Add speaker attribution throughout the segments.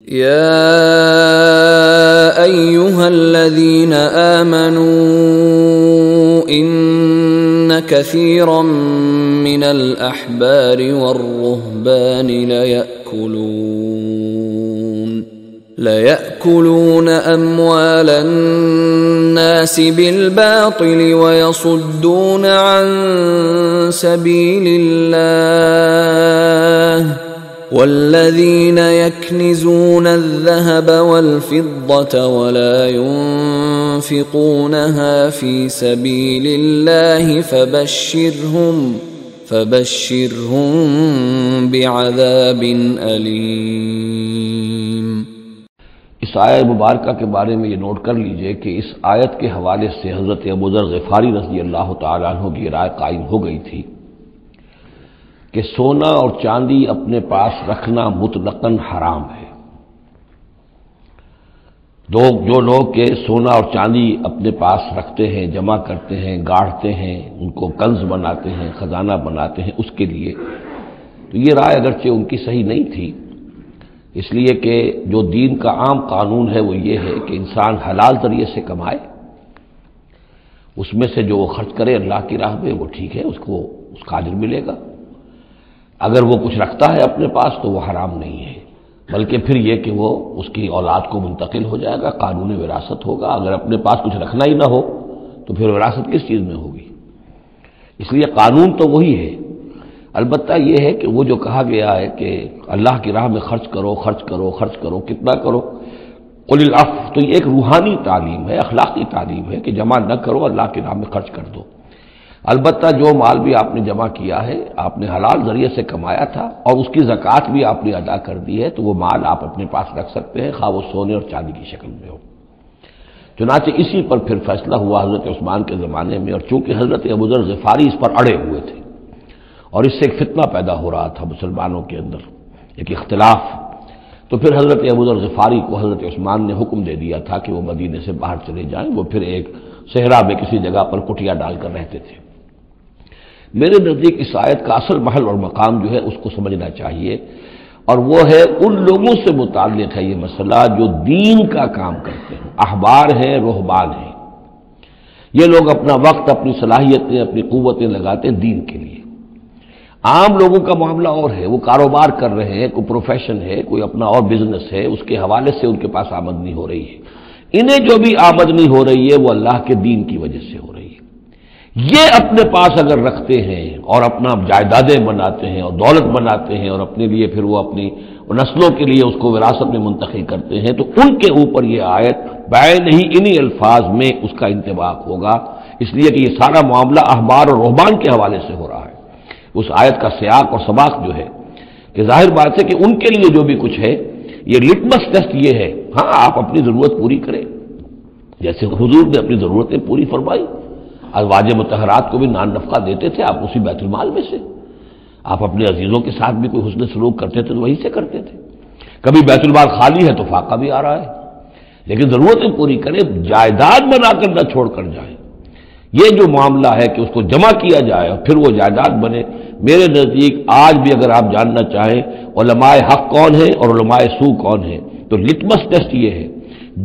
Speaker 1: يا أيها الذين آمنوا إن كثيرا من الأحبار والرهبان ليأكلون أموال الناس بالباطل ويصدون عن سبيل الله والذين يكنزون الذهب والفضة ولا ينفقونها في سبيل الله فبشرهم بعذاب أليم۔
Speaker 2: اس آیت مبارکہ کے بارے میں یہ نوٹ کر لیجئے کہ اس آیت کے حوالے سے حضرت ابوذر غفاری رضی اللہ تعالیٰ عنہ کی رائے قائم ہو گئی تھی کہ سونا اور چاندی اپنے پاس رکھنا مطلقاً حرام ہے۔ جو لوگ کہ سونا اور چاندی اپنے پاس رکھتے ہیں، جمع کرتے ہیں، گاڑھتے ہیں، ان کو کنز بناتے ہیں، خزانہ بناتے ہیں اس کے لیے، تو یہ رائے اگرچہ ان کی صحیح نہیں تھی، اس لیے کہ جو دین کا عام قانون ہے وہ یہ ہے کہ انسان حلال ذریعے سے کمائے، اس میں سے جو وہ خرچ کرے اللہ کی راہ میں وہ ٹھیک ہے، اس کو اس کا اجر ملے گا۔ اگر وہ کچھ رکھتا ہے اپنے پاس تو وہ حرام نہیں ہے، بلکہ پھر یہ کہ وہ اس کی اولاد کو منتقل ہو جائے گا، قانون وراثت ہوگا۔ اگر اپنے پاس کچھ رکھنا ہی نہ ہو تو پھر وراثت کس چیز میں ہوگی؟ اس لیے قانون تو وہی ہے، البتہ یہ ہے کہ وہ جو کہا گیا ہے کہ اللہ کی راہ میں خرچ کرو، خرچ کرو، خرچ کرو، کتنا کرو، قل العفو، تو یہ ایک روحانی تعلیم ہے، اخلاقی تعلیم ہے کہ جمع نہ کرو، اللہ کی راہ میں خرچ کر دو۔ البتہ جو مال بھی آپ نے جمع کیا ہے، آپ نے حلال ذریعے سے کمایا تھا اور اس کی زکوٰۃ بھی آپ نے ادا کر دی ہے، تو وہ مال آپ اپنے پاس رکھ سکتے ہیں، خواہ وہ سونے اور چاندی کی شکل میں ہو۔ چنانچہ اسی پر پھر فیصلہ ہوا حضرت عثمان کے زمانے میں، اور چونکہ حضرت ابوذر غفاری اس پر اڑے ہوئے تھے اور اس سے ایک فتنہ پیدا ہو رہا تھا مسلمانوں کے اندر، ایک اختلاف، تو پھر حضرت ابوذر غفاری کو حضرت عثمان نے حکم دے دیا تھا کہ وہ مدینے سے باہر چلے جائیں۔ وہ پھر ایک صحرا میں کسی جگہ پر کٹیا ڈال کر رہتے تھے۔ میرے نزدیک اس آیت کا اصل محل اور مقام جو ہے اس کو سمجھنا چاہیے، اور وہ ہے ان لوگوں سے متعلق ہے یہ مسئلہ جو دین کا کام کرتے ہیں، احبار ہیں، رہبان ہیں۔ یہ لوگ اپنا وقت، اپنی صلاحیتیں، اپنی قوتیں لگاتے ہیں دین کے لیے۔ عام لوگوں کا معاملہ اور ہے، وہ کاروبار کر رہے ہیں، کوئی پروفیشن ہے، کوئی اپنا اور بزنس ہے، اس کے حوالے سے ان کے پاس آمدنی ہو رہی ہے۔ انہیں جو بھی آمدنی ہو رہی ہے وہ اللہ کے دین کی وجہ سے ہو رہی ہے۔ یہ اپنے پاس اگر رکھتے ہیں اور اپنا جائیدادیں بناتے ہیں اور دولت بناتے ہیں اور اپنے لیے پھر وہ اپنی نسلوں کے لیے اس کو وراثت میں منتقل کرتے ہیں، تو ان کے اوپر یہ آیت بعین ہی انہی الفاظ میں اس کا انطباق ہوگا، اس لیے کہ یہ سارا معاملہ احبار اور رہبان کے حوالے سے ہو رہا ہے۔ اس آیت کا سیاق اور سباق جو ہے کہ ظاہر بات ہے کہ ان کے لیے جو بھی کچھ ہے، یہ لٹمس ٹیسٹ یہ ہے، ہاں آپ اپنی ضرورت پوری کریں، جیسے حضور نے اپنی ضرورتیں پوری فرمائی، ازواج مطہرات کو بھی نان نفقہ دیتے تھے آپ اسی بیت المال میں سے، آپ اپنے عزیزوں کے ساتھ بھی کوئی حسن سلوک کرتے تھے تو وہیں سے کرتے تھے۔ کبھی بیت المال خالی ہے تو فاقہ بھی آ رہا ہے، لیکن ضرورتیں پوری کریں، جائیداد بنا کر نہ چھوڑ کر جائیں۔ یہ جو معاملہ ہے کہ اس کو جمع کیا جائے اور پھر وہ جائیداد بنے، میرے نزدیک آج بھی اگر آپ جاننا چاہیں علماء حق کون ہیں اور علماء سو کون ہیں، تو لٹمس ٹیسٹ یہ ہے،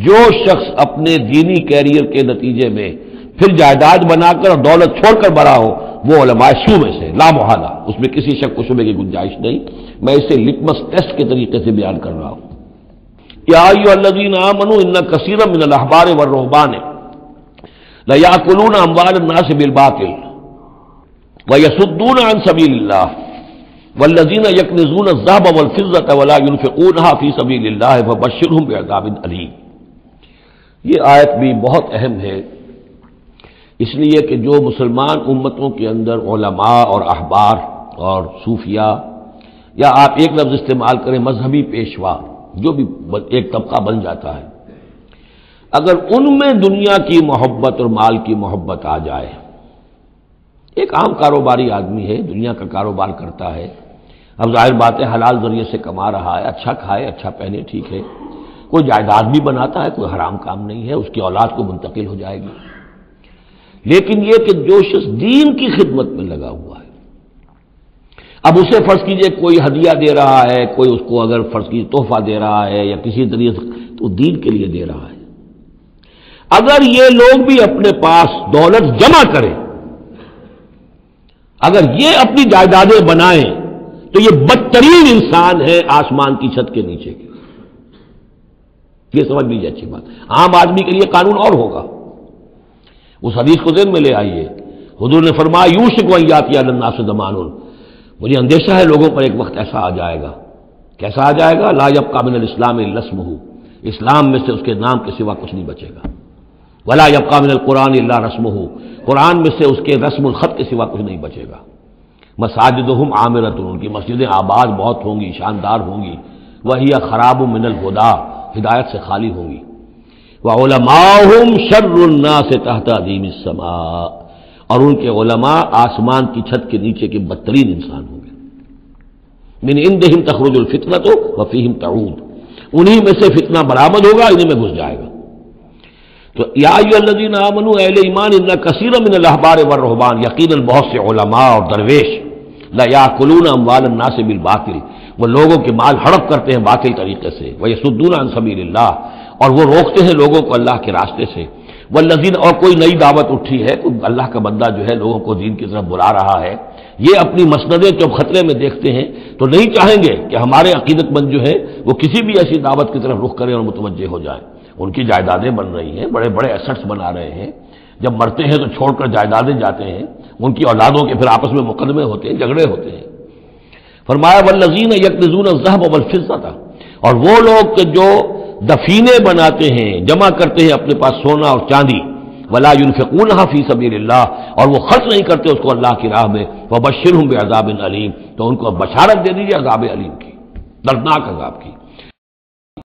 Speaker 2: جو شخص اپنے دینی کیریئر کے نتیجے میں پھر جائیداد بنا کر اور دولت چھوڑ کر بڑا ہو، وہ علماء سو میں سے لا محالہ، اس میں کسی شک و شبے کی گنجائش نہیں۔ میں اسے لٹمس ٹیسٹ کے طریقے سے بیان کر رہا ہوں۔ یا ایھا الذین آمنوا ان کثیرا من الاحبار والرہبان لیأکلون اموال الناس بالباطل ویصدون عن سبیل اللہ والذین یکنزون الذهب والفضة ولا ينفقونها فی سبیل اللہ فبشرهم بعذاب علیم۔ یہ آیت بھی بہت اہم ہے، اس لیے کہ جو مسلمان امتوں کے اندر علماء اور احبار اور صوفیاء، یا آپ ایک لفظ استعمال کریں مذہبی پیشوا، جو بھی ایک طبقہ بن جاتا ہے، اگر ان میں دنیا کی محبت اور مال کی محبت آ جائے، ایک عام کاروباری آدمی ہے، دنیا کا کاروبار کرتا ہے، اب ظاہر بات ہے حلال ذریعے سے کما رہا ہے، اچھا کھائے اچھا پہنے، ٹھیک ہے، کوئی جائیداد بھی بناتا ہے، کوئی حرام کام نہیں ہے، اس کی اولاد کو منتقل ہو جائے گی۔ لیکن یہ کہ جو شخص دین کی خدمت میں لگا ہوا ہے، اب اسے فرض کیجئے کوئی ہدیہ دے رہا ہے، کوئی اس کو اگر فرض کیجئے تحفہ دے رہا ہے یا کسی طریقے سے، تو دین کے لیے دے رہا ہے۔ اگر یہ لوگ بھی اپنے پاس دولت جمع کریں، اگر یہ اپنی جائیدادیں بنائیں، تو یہ بدترین انسان ہے آسمان کی چھت کے نیچے کے۔ یہ سمجھ لیجیے اچھی بات، عام آدمی کے لیے قانون اور ہوگا۔ اس حدیث کو ذہن میں لے آئیے، حضور نے فرمایا یوشک ان یاتی علی الناس زمان، مجھے اندیشہ ہے لوگوں پر ایک وقت ایسا آ جائے گا۔ کیسا آ جائے گا؟ لا یبقى من الاسلام الا اسمہ، اسلام میں سے اس کے نام کے سوا کچھ نہیں بچے گا۔ ولا یبقى من القرآن الا رسمہ، قرآن میں سے اس کے رسم الخط کے سوا کچھ نہیں بچے گا۔ مساجدہم عامرۃ، ان کی مسجدیں آباد بہت ہوں گی، شاندار ہوں گی، وہی خراب من الہدی، ہدایت سے خالی ہوں گی۔ وعلماؤہم شر الناس تحت عظیم السماء، اور ان کے علماء آسمان کی چھت کے نیچے کے بدترین انسان ہوں گے۔ من عندہم تخرج الفتنۃ وفیہم تعود، انہی میں سے فتنہ برآمد ہوگا، انہی میں گھس جائے گا۔ تو یا ایھا الذین آمنوا، اہل ایمان، ان کثیر من الاحبار والرہبان، یقیناً بہت سے علماء اور درویش، لا یاکلون اموال الناس بالباطل، وہ لوگوں کے مال ہڑپ کرتے ہیں باطل طریقے سے، ویصدون عن سبیل اللہ، اور وہ روکتے ہیں لوگوں کو اللہ کے راستے سے، والذین، اور کوئی نئی دعوت اٹھی ہے، کوئی اللہ کا بندہ جو ہے لوگوں کو دین کی طرف بلا رہا ہے، یہ اپنی مسندیں جب خطرے میں دیکھتے ہیں تو نہیں چاہیں گے کہ ہمارے عقیدت مند جو ہے وہ کسی بھی ایسی دعوت کی طرف رخ کریں اور متوجہ ہو جائیں۔ ان کی جائیدادیں بن رہی ہیں، بڑے بڑے ایسٹس بنا رہے ہیں، جب مرتے ہیں تو چھوڑ کر جائیدادیں جاتے ہیں، ان کی اولادوں کے پھر آپس میں مقدمے ہوتے ہیں، جھگڑے ہوتے ہیں۔ فرمایا والذین یکنزون الذهب والفضة، اور وہ لوگ کہ جو دفینے بناتے ہیں، جمع کرتے ہیں اپنے پاس سونا اور چاندی، ولا ينفقونها فی سبیل اللہ، اور وہ خرچ نہیں کرتے اس کو اللہ کی راہ میں، وبشرهم بعذاب علیم، تو ان کو بشارت دے دیجیے عذاب علیم کی، دردناک عذاب کی۔